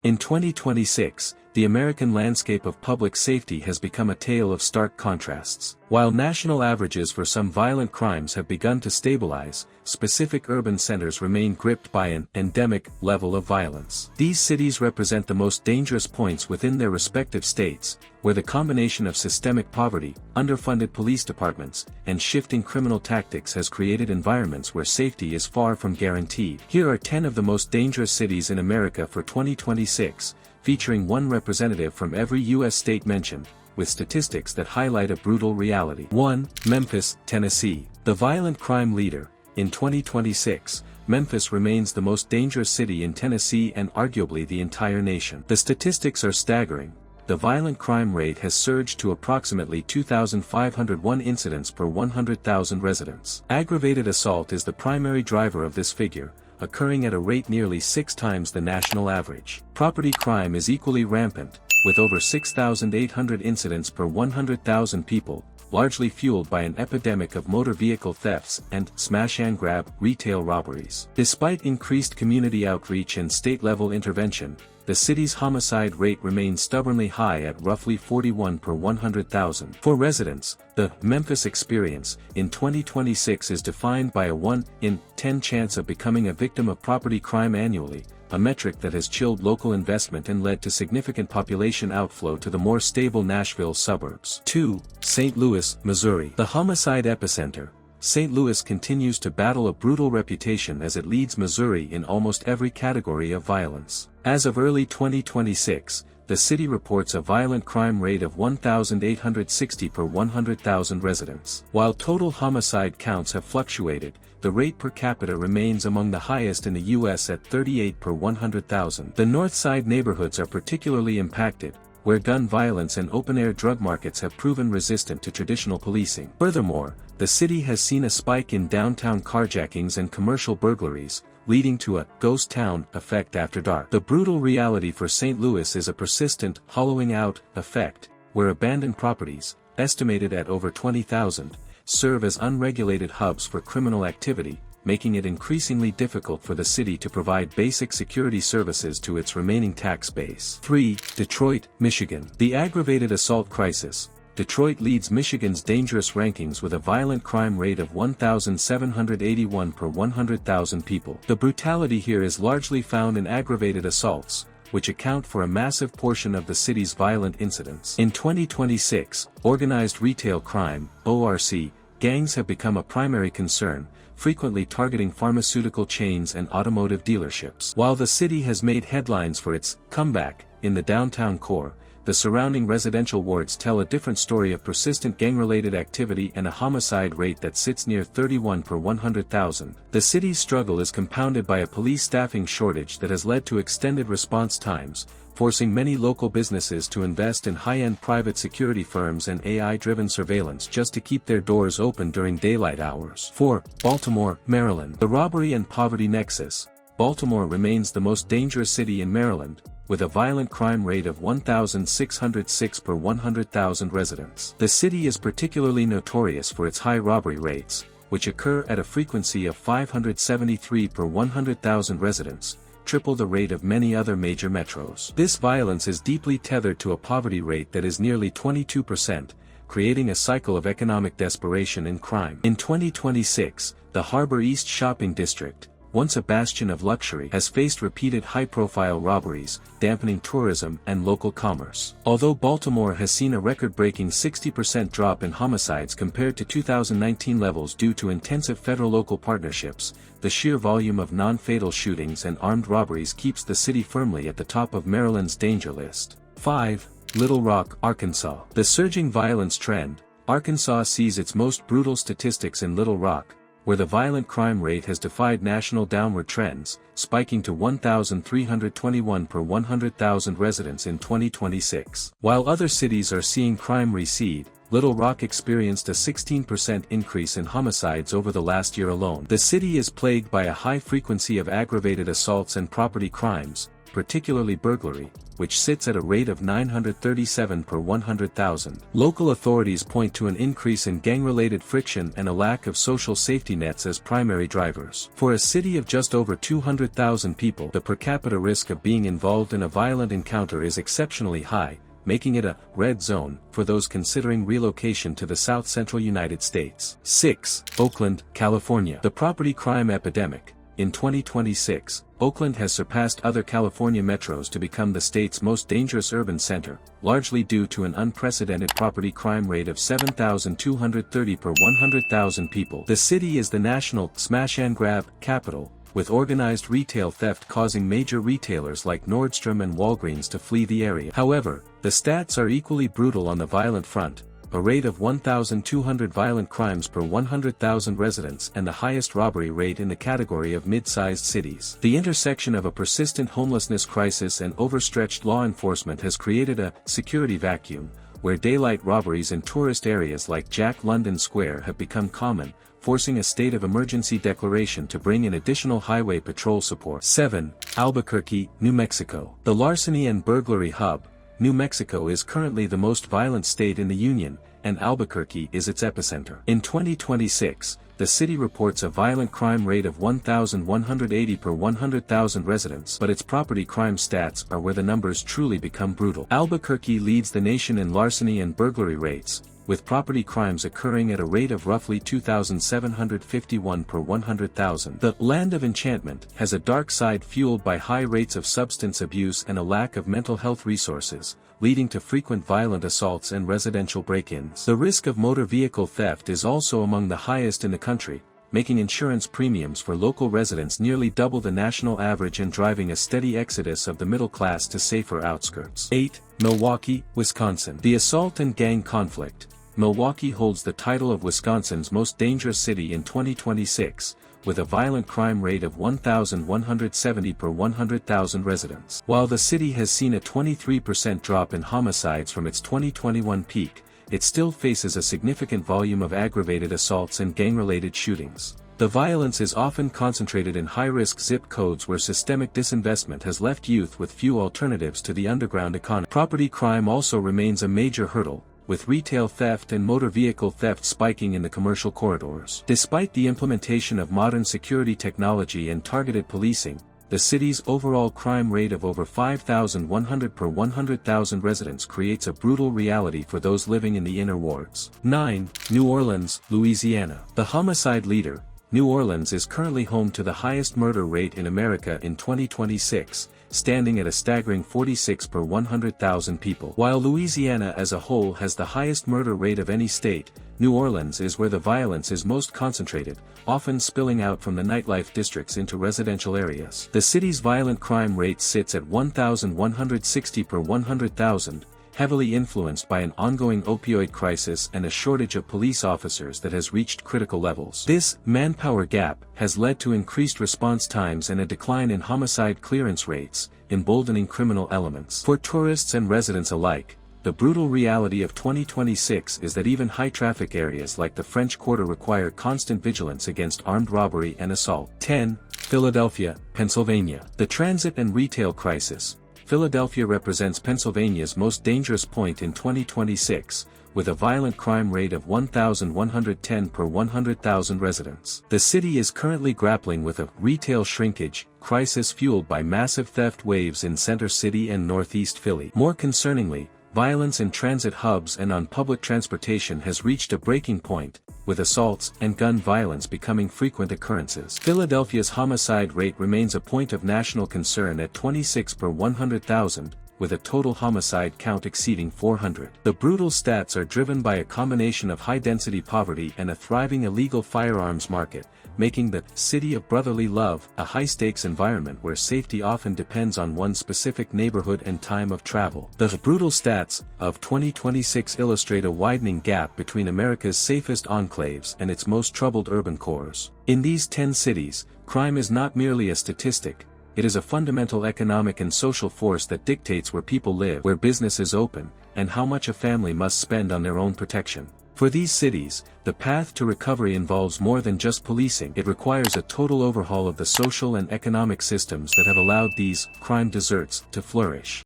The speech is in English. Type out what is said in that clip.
In 2026, the American landscape of public safety has become a tale of stark contrasts. While national averages for some violent crimes have begun to stabilize, specific urban centers remain gripped by an endemic level of violence. These cities represent the most dangerous points within their respective states, where the combination of systemic poverty, underfunded police departments, and shifting criminal tactics has created environments where safety is far from guaranteed. Here are 10 of the most dangerous cities in America for 2026, featuring one representative from every U.S. state mentioned, with statistics that highlight a brutal reality. 1. Memphis, Tennessee. The violent crime leader. In 2026, Memphis remains the most dangerous city in Tennessee and arguably the entire nation. The statistics are staggering. The violent crime rate has surged to approximately 2,501 incidents per 100,000 residents. Aggravated assault is the primary driver of this figure, occurring at a rate nearly 6 times the national average. Property crime is equally rampant, with over 6,800 incidents per 100,000 people, largely fueled by an epidemic of motor vehicle thefts and smash-and-grab retail robberies. Despite increased community outreach and state-level intervention, the city's homicide rate remains stubbornly high at roughly 41 per 100,000. For residents, the Memphis experience in 2026 is defined by a 1 in 10 chance of becoming a victim of property crime annually, a metric that has chilled local investment and led to significant population outflow to the more stable Nashville suburbs. 2. St. Louis, Missouri. The homicide epicenter, St. Louis continues to battle a brutal reputation as it leads Missouri in almost every category of violence. As of early 2026, the city reports a violent crime rate of 1,860 per 100,000 residents. While total homicide counts have fluctuated, the rate per capita remains among the highest in the U.S. at 38 per 100,000. The North Side neighborhoods are particularly impacted, where gun violence and open-air drug markets have proven resistant to traditional policing. Furthermore, the city has seen a spike in downtown carjackings and commercial burglaries, leading to a ghost town effect after dark. The brutal reality for St. Louis is a persistent hollowing out effect, where abandoned properties, estimated at over 20,000, serve as unregulated hubs for criminal activity, making it increasingly difficult for the city to provide basic security services to its remaining tax base. 3. Detroit, Michigan. The aggravated assault crisis. Detroit leads Michigan's dangerous rankings with a violent crime rate of 1,781 per 100,000 people. The brutality here is largely found in aggravated assaults, which account for a massive portion of the city's violent incidents. In 2026, organized retail crime, ORC, gangs have become a primary concern, frequently targeting pharmaceutical chains and automotive dealerships. While the city has made headlines for its comeback in the downtown core, the surrounding residential wards tell a different story of persistent gang-related activity and a homicide rate that sits near 31 per 100,000. The city's struggle is compounded by a police staffing shortage that has led to extended response times, forcing many local businesses to invest in high-end private security firms and AI-driven surveillance just to keep their doors open during daylight hours. 4. Baltimore, Maryland. The robbery and poverty nexus. Baltimore remains the most dangerous city in Maryland, with a violent crime rate of 1,606 per 100,000 residents. The city is particularly notorious for its high robbery rates, which occur at a frequency of 573 per 100,000 residents, triple the rate of many other major metros. This violence is deeply tethered to a poverty rate that is nearly 22%, creating a cycle of economic desperation and crime. In 2026, the Harbor East Shopping District, once a bastion of luxury, has faced repeated high-profile robberies, dampening tourism and local commerce. Although Baltimore has seen a record-breaking 60% drop in homicides compared to 2019 levels due to intensive federal-local partnerships, the sheer volume of non-fatal shootings and armed robberies keeps the city firmly at the top of Maryland's danger list. 5. Little Rock, Arkansas. The surging violence trend. Arkansas sees its most brutal statistics in Little Rock, where the violent crime rate has defied national downward trends, spiking to 1,321 per 100,000 residents in 2026. While other cities are seeing crime recede, Little Rock experienced a 16% increase in homicides over the last year alone. The city is plagued by a high frequency of aggravated assaults and property crimes, particularly burglary, which sits at a rate of 937 per 100,000. Local authorities point to an increase in gang-related friction and a lack of social safety nets as primary drivers. For a city of just over 200,000 people, the per capita risk of being involved in a violent encounter is exceptionally high, making it a red zone for those considering relocation to the south-central United States. 6. Oakland, California. The property crime epidemic. In 2026, Oakland has surpassed other California metros to become the state's most dangerous urban center, largely due to an unprecedented property crime rate of 7,230 per 100,000 people. The city is the national smash-and-grab capital, with organized retail theft causing major retailers like Nordstrom and Walgreens to flee the area. However, the stats are equally brutal on the violent front, a rate of 1,200 violent crimes per 100,000 residents and the highest robbery rate in the category of mid-sized cities. The intersection of a persistent homelessness crisis and overstretched law enforcement has created a security vacuum, where daylight robberies in tourist areas like Jack London Square have become common, forcing a state of emergency declaration to bring in additional highway patrol support. 7. Albuquerque, New Mexico. The larceny and burglary hub, New Mexico is currently the most violent state in the Union, and Albuquerque is its epicenter. In 2026, the city reports a violent crime rate of 1,180 per 100,000 residents, but its property crime stats are where the numbers truly become brutal. Albuquerque leads the nation in larceny and burglary rates, with property crimes occurring at a rate of roughly 2,751 per 100,000. The Land of Enchantment has a dark side fueled by high rates of substance abuse and a lack of mental health resources, leading to frequent violent assaults and residential break-ins. The risk of motor vehicle theft is also among the highest in the country, making insurance premiums for local residents nearly double the national average and driving a steady exodus of the middle class to safer outskirts. 8. Milwaukee, Wisconsin. The assault and gang conflict. Milwaukee holds the title of Wisconsin's most dangerous city in 2026, with a violent crime rate of 1,170 per 100,000 residents. While the city has seen a 23% drop in homicides from its 2021 peak, it still faces a significant volume of aggravated assaults and gang-related shootings. The violence is often concentrated in high-risk zip codes where systemic disinvestment has left youth with few alternatives to the underground economy. Property crime also remains a major hurdle, with retail theft and motor vehicle theft spiking in the commercial corridors. Despite the implementation of modern security technology and targeted policing, the city's overall crime rate of over 5,100 per 100,000 residents creates a brutal reality for those living in the inner wards. 9. New Orleans, Louisiana. The homicide leader, New Orleans is currently home to the highest murder rate in America in 2026, standing at a staggering 46 per 100,000 people. While Louisiana as a whole has the highest murder rate of any state, New Orleans is where the violence is most concentrated, often spilling out from the nightlife districts into residential areas. The city's violent crime rate sits at 1,160 per 100,000, heavily influenced by an ongoing opioid crisis and a shortage of police officers that has reached critical levels. This manpower gap has led to increased response times and a decline in homicide clearance rates, emboldening criminal elements. For tourists and residents alike, the brutal reality of 2026 is that even high-traffic areas like the French Quarter require constant vigilance against armed robbery and assault. 10. Philadelphia, Pennsylvania. The transit and retail crisis. Philadelphia represents Pennsylvania's most dangerous point in 2026, with a violent crime rate of 1,110 per 100,000 residents. The city is currently grappling with a retail shrinkage crisis fueled by massive theft waves in Center City and Northeast Philly. More concerningly, violence in transit hubs and on public transportation has reached a breaking point, with assaults and gun violence becoming frequent occurrences. Philadelphia's homicide rate remains a point of national concern at 26 per 100,000, with a total homicide count exceeding 400. The brutal stats are driven by a combination of high-density poverty and a thriving illegal firearms market, making the city of brotherly love a high-stakes environment where safety often depends on one specific neighborhood and time of travel. The brutal stats of 2026 illustrate a widening gap between America's safest enclaves and its most troubled urban cores. In these 10 cities, crime is not merely a statistic, it is a fundamental economic and social force that dictates where people live, where businesses open, and how much a family must spend on their own protection. For these cities, the path to recovery involves more than just policing. It requires a total overhaul of the social and economic systems that have allowed these crime deserts to flourish.